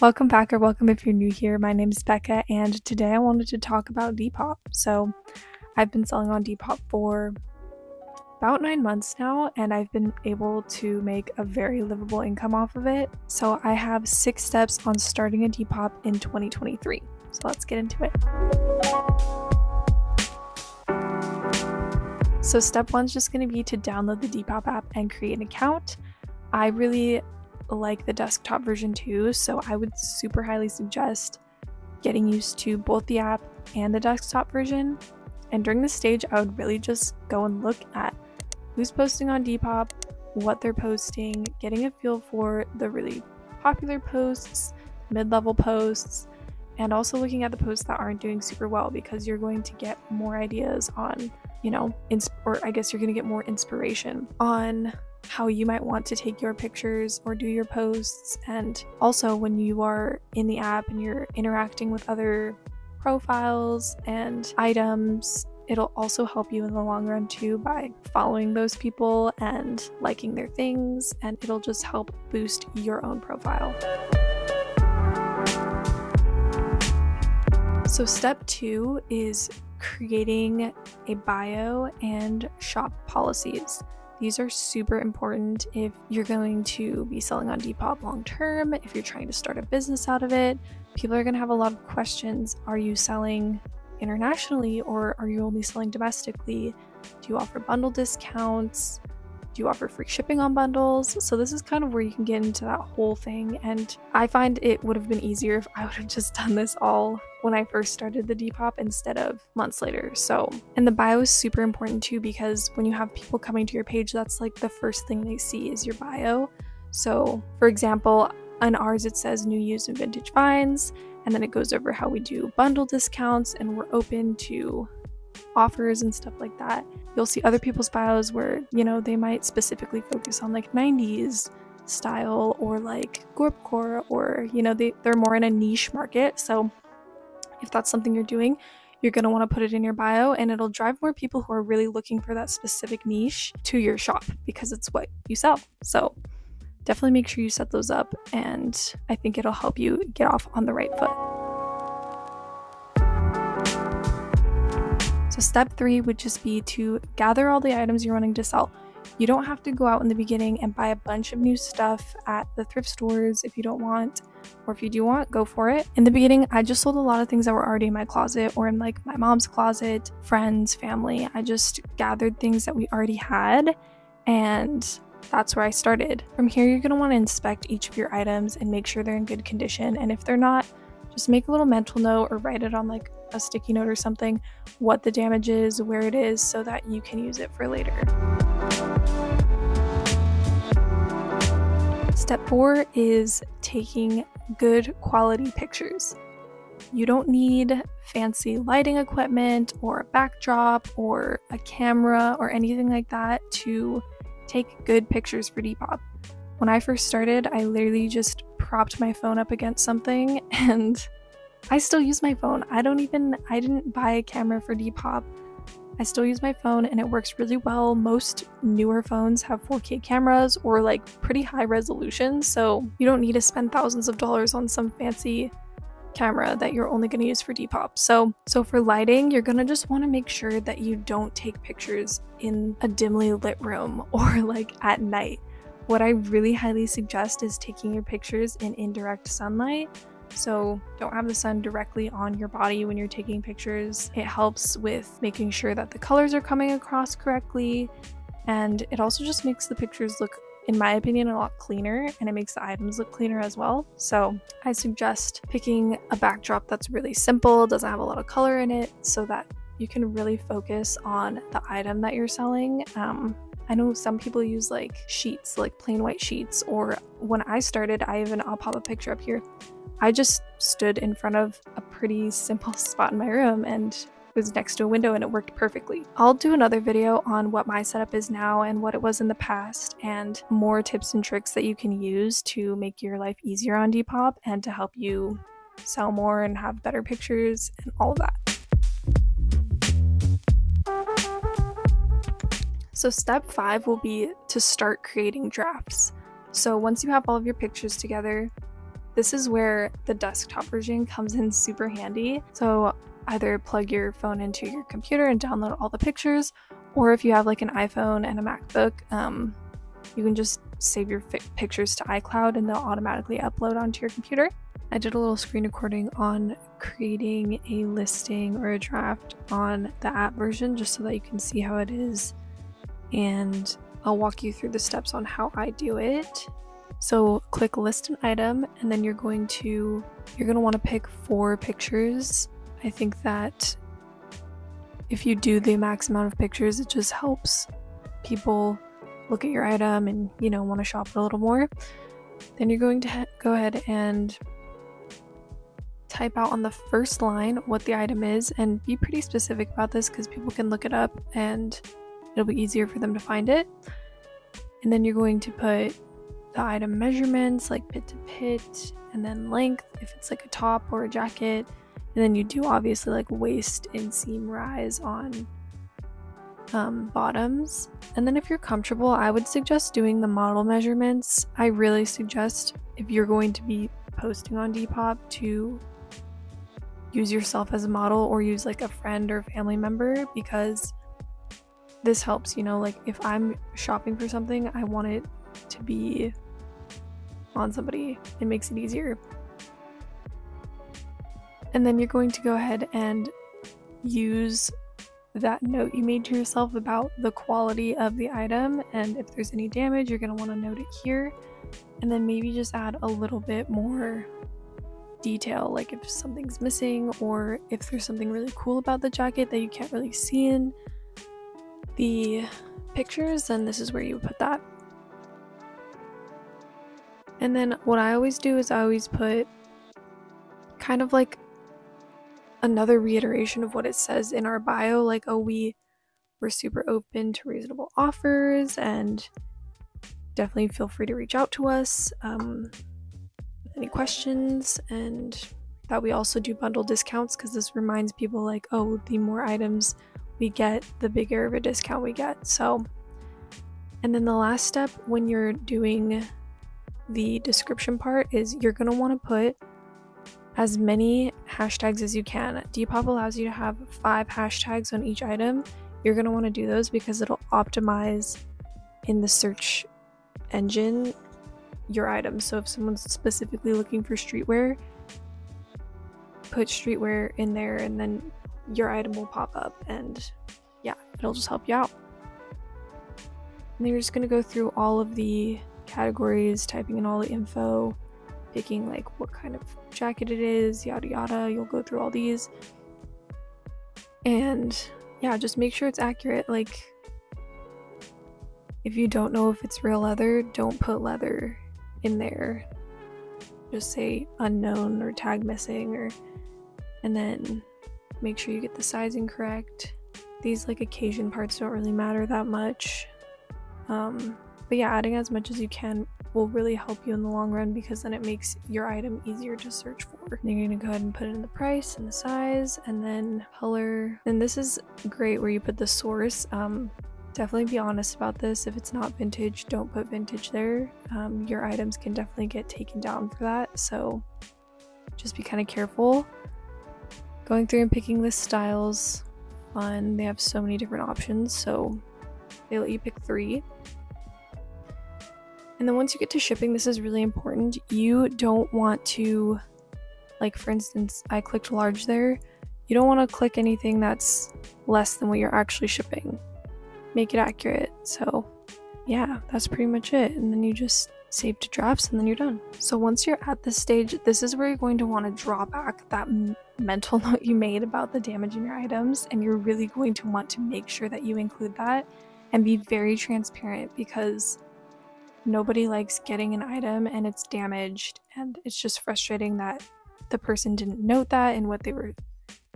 Welcome back, or welcome if you're new here. My name is Becca, and today I wanted to talk about Depop. So I've been selling on Depop for about 9 months now, and I've been able to make a very livable income off of it. So I have 6 steps on starting a Depop in 2023. So let's get into it. So step 1 is just going to be to download the Depop app and create an account. I really like the desktop version too, so I would super highly suggest getting used to both the app and the desktop version. And during this stage, I would really just go and look at who's posting on Depop, what they're posting, getting a feel for the really popular posts, mid-level posts, and also looking at the posts that aren't doing super well, because you're going to get more ideas on, or I guess you're going to get more inspiration on how you might want to take your pictures or do your posts. And also when you are in the app and you're interacting with other profiles and items, it'll also help you in the long run too by following those people and liking their things, and it'll just help boost your own profile. So step 2 is creating a bio and shop policies. These are super important if you're going to be selling on Depop long term, if you're trying to start a business out of it. People are going to have a lot of questions. Are you selling internationally, or are you only selling domestically? Do you offer bundle discounts? Do you offer free shipping on bundles? So this is kind of where you can get into that whole thing. And I find it would have been easier if I would have just done this all when I first started the Depop instead of months later. So, and the bio is super important too, because when you have people coming to your page, that's like the first thing they see is your bio. So for example, on ours it says new, used, and vintage finds, and then it goes over how we do bundle discounts and we're open to offers and stuff like that. You'll see other people's bios where, they might specifically focus on like 90s style or like gorpcore, or, they're more in a niche market. So if that's something you're doing, you're going to want to put it in your bio, and it'll drive more people who are really looking for that specific niche to your shop because it's what you sell. So definitely make sure you set those up, and I think it'll help you get off on the right foot. So step 3 would just be to gather all the items you're wanting to sell. You don't have to go out in the beginning and buy a bunch of new stuff at the thrift stores if you don't want, or if you do want, go for it. In the beginning, I just sold a lot of things that were already in my closet or in like my mom's closet, friends, family. I just gathered things that we already had, and that's where I started. From here, you're going to want to inspect each of your items and make sure they're in good condition. And if they're not, just make a little mental note or write it on like a sticky note or something, what the damage is, where it is, so that you can use it for later. Step 4 is taking good quality pictures. You don't need fancy lighting equipment or a backdrop or a camera or anything like that to take good pictures for Depop. When I first started, I literally just propped my phone up against something, and I still use my phone. I didn't buy a camera for Depop. I still use my phone, and it works really well. Most newer phones have 4K cameras or like pretty high resolution, so you don't need to spend thousands of dollars on some fancy camera that you're only going to use for Depop. So for lighting, you're going to just want to make sure that you don't take pictures in a dimly lit room or like at night. What I really highly suggest is taking your pictures in indirect sunlight. So don't have the sun directly on your body when you're taking pictures. It helps with making sure that the colors are coming across correctly, and it also just makes the pictures look, in my opinion, a lot cleaner, and it makes the items look cleaner as well. So I suggest picking a backdrop that's really simple, doesn't have a lot of color in it, so that you can really focus on the item that you're selling. I know some people use like sheets, like plain white sheets, or when I started, I'll pop a picture up here. I just stood in front of a pretty simple spot in my room and it was next to a window, and it worked perfectly. I'll do another video on what my setup is now and what it was in the past, and more tips and tricks that you can use to make your life easier on Depop and to help you sell more and have better pictures and all of that. So step 5 will be to start creating drafts. So once you have all of your pictures together, this is where the desktop version comes in super handy. So either plug your phone into your computer and download all the pictures, or if you have like an iPhone and a MacBook, you can just save your pictures to iCloud and they'll automatically upload onto your computer. I did a little screen recording on creating a listing or a draft on the app version just so that you can see how it is, and I'll walk you through the steps on how I do it. So click list an item, and then you're going to want to pick 4 pictures. I think that if you do the max amount of pictures, it just helps people look at your item and, you know, want to shop it a little more. Then you're going to go ahead and type out on the first line what the item is, and be pretty specific about this because people can look it up and it'll be easier for them to find it. And then you're going to put the item measurements, like pit to pit, and then length if it's like a top or a jacket. And then you do obviously like waist and seam rise on bottoms. And then if you're comfortable, I would suggest doing the model measurements. I really suggest, if you're going to be posting on Depop, to use yourself as a model or use like a friend or family member, because this helps, you know, like if I'm shopping for something, I want it to be on somebody. It makes it easier. And then you're going to go ahead and use that note you made to yourself about the quality of the item, and if there's any damage, you're going to want to note it here. And then maybe just add a little bit more detail, like if something's missing or if there's something really cool about the jacket that you can't really see in the pictures, then this is where you put that. And then what I always do is I always put kind of like another reiteration of what it says in our bio, like, oh, we're super open to reasonable offers, and definitely feel free to reach out to us with any questions, and that we also do bundle discounts, because this reminds people like, oh, the more items we get, the bigger of a discount we get. So, and then the last step when you're doing the description part is you're going to want to put as many hashtags as you can. Depop allows you to have 5 hashtags on each item. You're going to want to do those because it'll optimize in the search engine your item. So if someone's specifically looking for streetwear, put streetwear in there and then your item will pop up, and yeah, it'll just help you out. And then you're just going to go through all of the categories, typing in all the info, picking like what kind of jacket it is, yada yada. You'll go through all these, and yeah, just make sure it's accurate. Like, if you don't know if it's real leather, don't put leather in there. Just say unknown or tag missing, or and then make sure you get the sizing correct. These like occasion parts don't really matter that much, but yeah, adding as much as you can will really help you in the long run, because then it makes your item easier to search for. And you're gonna go ahead and put in the price and the size and then color. And this is great where you put the source. Definitely be honest about this. If it's not vintage, don't put vintage there. Your items can definitely get taken down for that, so just be kind of careful. Going through and picking the styles, fun. They have so many different options, so they let you pick 3. And then once you get to shipping, this is really important. You don't want to, like for instance, I clicked large there. You don't want to click anything that's less than what you're actually shipping. Make it accurate. So yeah, that's pretty much it. And then you just save to drafts and then you're done. So once you're at this stage, this is where you're going to want to draw back that mental note you made about the damage in your items, and you're really going to want to make sure that you include that and be very transparent, because nobody likes getting an item and it's damaged, and it's just frustrating that the person didn't note that in what they were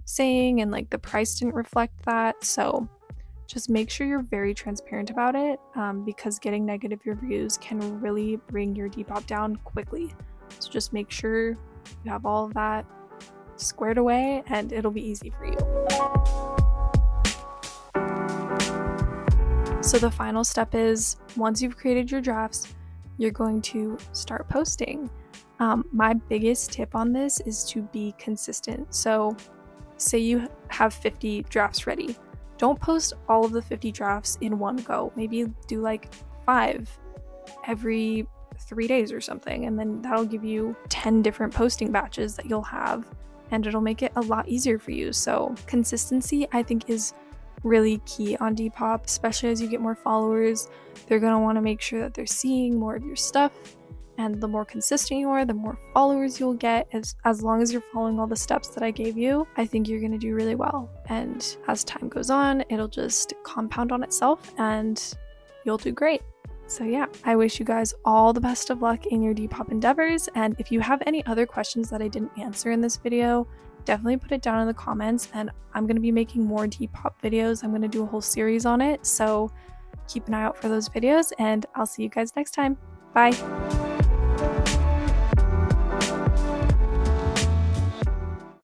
saying, and like the price didn't reflect that. So just make sure you're very transparent about it, because getting negative reviews can really bring your Depop down quickly. So just make sure you have all of that squared away and it'll be easy for you. So the final step is, once you've created your drafts, you're going to start posting. My biggest tip on this is to be consistent. So say you have 50 drafts ready. Don't post all of the 50 drafts in one go. Maybe do like 5 every 3 days or something, and then that'll give you 10 different posting batches that you'll have, and it'll make it a lot easier for you. So consistency, I think, is really key on Depop, especially as you get more followers. They're going to want to make sure that they're seeing more of your stuff, and the more consistent you are, the more followers you'll get. As long as you're following all the steps that I gave you, I think you're going to do really well. And as time goes on, it'll just compound on itself and you'll do great. So yeah, I wish you guys all the best of luck in your Depop endeavors. And if you have any other questions that I didn't answer in this video, definitely put it down in the comments, and I'm going to be making more Depop videos. I'm going to do a whole series on it. So keep an eye out for those videos, and I'll see you guys next time. Bye.